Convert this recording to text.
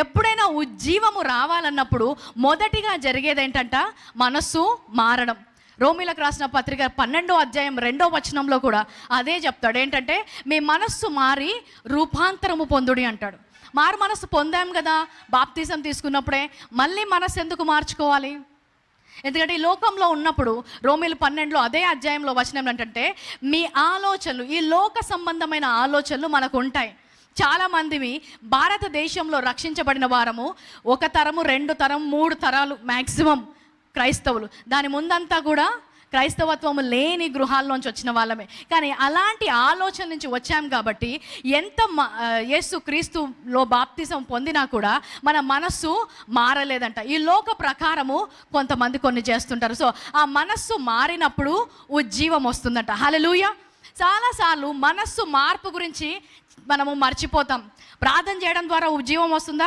ఎప్పుడైనా ఉజ్జీవము రావాలన్నప్పుడు మొదటిగా జరిగేది ఏంటంట, మనస్సు మారడం. రోమీలకు రాసిన పత్రిక 12వ అధ్యాయం 2వ వచనంలో కూడా అదే చెప్తాడు. ఏంటంటే, మీ మనస్సు మారి రూపాంతరము పొందుడి అంటాడు. మారు మనస్సు పొందాం కదా బాప్తిజం తీసుకున్నప్పుడే, మళ్ళీ మనస్సు ఎందుకు మార్చుకోవాలి? ఎందుకంటే ఈ లోకంలో ఉన్నప్పుడు రోమీలు 12లో అదే అధ్యాయంలో వచనం ఏంటంటే, మీ ఆలోచనలు, ఈ లోక సంబంధమైన ఆలోచనలు మనకు ఉంటాయి. చాలామందివి భారతదేశంలో రక్షించబడిన వారము 1 తరము 2 తరం 3 తరాలు మ్యాక్సిమం క్రైస్తవులు. దాని ముందంతా కూడా క్రైస్తవత్వము లేని గృహాల్లోంచి వచ్చిన వాళ్ళమే. కానీ అలాంటి ఆలోచన నుంచి వచ్చాం కాబట్టి ఎంత యేసు క్రీస్తులో బాప్తిజం పొందినా కూడా మన మనస్సు మారలేదంట. ఈ లోక ప్రకారము కొంతమంది కొన్ని చేస్తుంటారు. సో ఆ మనస్సు మారినప్పుడు ఉజ్జీవం వస్తుందంట. హల్లెలూయా. చాలాసార్లు మనస్సు మార్పు గురించి మనము మర్చిపోతాం. ప్రార్థన చేయడం ద్వారా ఉజ్జీవం వస్తుందా?